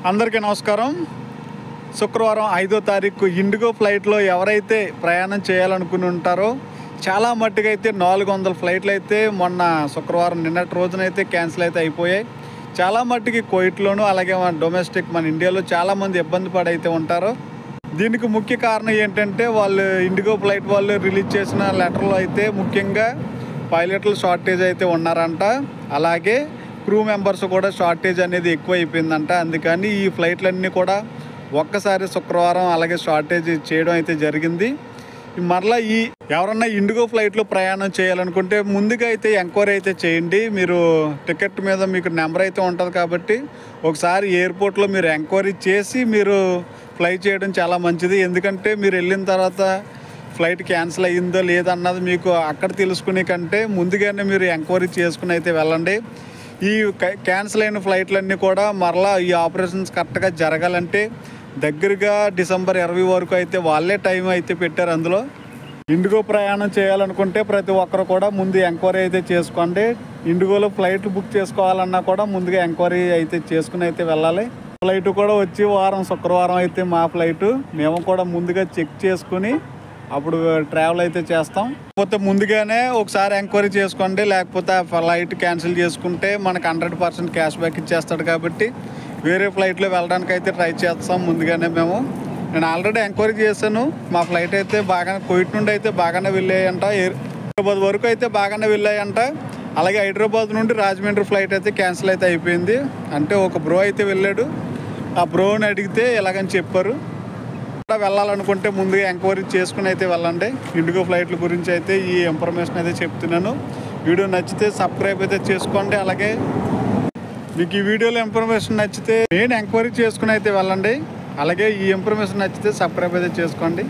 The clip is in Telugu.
అందరికీ నమస్కారం. శుక్రవారం 5వ తారీఖు ఇండిగో ఫ్లైట్లో ఎవరైతే ప్రయాణం చేయాలనుకుని ఉంటారో చాలా మట్టుకైతే 400 ఫ్లైట్లు అయితే మొన్న శుక్రవారం నిన్నటి రోజునైతే క్యాన్సిల్ అయితే అయిపోయాయి. చాలా మట్టుకి కువైట్లోను అలాగే మన డొమెస్టిక్ మన ఇండియాలో చాలామంది ఇబ్బంది పడైతే ఉంటారు. దీనికి ముఖ్య కారణం ఏంటంటే వాళ్ళు ఇండిగో ఫ్లైట్ వాళ్ళు రిలీజ్ చేసిన లెటర్లో అయితే ముఖ్యంగా పైలట్లు షార్టేజ్ అయితే ఉన్నారంట. అలాగే క్రూ మెంబర్స్ కూడా షార్టేజ్ అనేది ఎక్కువ అయిపోయిందంట. అందుకని ఈ ఫ్లైట్లన్నీ కూడా ఒక్కసారి శుక్రవారం అలాగే షార్టేజ్ చేయడం అయితే జరిగింది. మరలా ఎవరన్నా ఇండిగో ఫ్లైట్లో ప్రయాణం చేయాలనుకుంటే ముందుగా అయితే ఎంక్వైరీ అయితే చేయండి. మీరు టికెట్ మీద మీకు నెంబర్ అయితే ఉంటుంది కాబట్టి ఒకసారి ఎయిర్పోర్ట్లో మీరు ఎంక్వైరీ చేసి మీరు ఫ్లై చేయడం చాలా మంచిది. ఎందుకంటే మీరు వెళ్ళిన తర్వాత ఫ్లైట్ క్యాన్సిల్ అయ్యిందో లేదన్నది మీకు అక్కడ తెలుసుకునే కంటే ముందుగానే మీరు ఎంక్వైరీ చేసుకుని అయితే వెళ్ళండి. ఈ క్యాన్సిల్ అయిన ఫ్లైట్లన్నీ కూడా మరలా ఈ ఆపరేషన్స్ కరెక్ట్గా జరగాలంటే దగ్గరగా డిసెంబర్ 20 వరకు అయితే వాళ్ళే టైం అయితే పెట్టారు. అందులో ఇండిగో ప్రయాణం చేయాలనుకుంటే ప్రతి ఒక్కరు కూడా ముందు ఎంక్వైరీ అయితే చేసుకోండి. ఇండిగోలో ఫ్లైట్ బుక్ చేసుకోవాలన్నా కూడా ముందుగా ఎంక్వైరీ అయితే చేసుకుని అయితే వెళ్ళాలి. ఫ్లైట్ కూడా వచ్చి శుక్రవారం అయితే మా ఫ్లైట్ మేము కూడా ముందుగా చెక్ చేసుకుని అప్పుడు ట్రావెల్ అయితే చేస్తాం. లేకపోతే ముందుగానే ఒకసారి ఎంక్వైరీ చేసుకోండి. లేకపోతే ఫ్లైట్ క్యాన్సిల్ చేసుకుంటే మనకు 100% క్యాష్ బ్యాక్ ఇచ్చేస్తాడు. కాబట్టి వేరే ఫ్లైట్లో వెళ్ళడానికి అయితే ట్రై చేస్తాం ముందుగానే. నేను ఆల్రెడీ ఎంక్వైరీ చేశాను. మా ఫ్లైట్ అయితే కువైట్ నుండి అయితే బాగానే వెళ్ళాయంట. హైదరాబాద్ వరకు అయితే బాగానే వెళ్ళాయంట. అలాగే హైదరాబాద్ నుండి రాజమండ్రి ఫ్లైట్ అయితే క్యాన్సిల్ అయితే అయిపోయింది. అంటే ఒక బ్రో అయితే వెళ్ళాడు. ఆ బ్రోని అడిగితే ఎలాగని చెప్పారు. వెళ్ళాలనుకుంటే ముందుగా ఎంక్వైరీ చేసుకుని అయితే వెళ్ళండి. ఇండిగో ఫ్లైట్ల గురించి అయితే ఈ ఇన్ఫర్మేషన్ అయితే చెప్తున్నాను. వీడియో నచ్చితే సబ్స్క్రైబ్ అయితే చేసుకోండి. అలాగే మీకు ఈ వీడియోలో ఇన్ఫర్మేషన్ నచ్చితే నేను ఎంక్వైరీ చేసుకుని అయితే వెళ్ళండి. అలాగే ఈ ఇన్ఫర్మేషన్ నచ్చితే సబ్స్క్రైబ్ అయితే చేసుకోండి.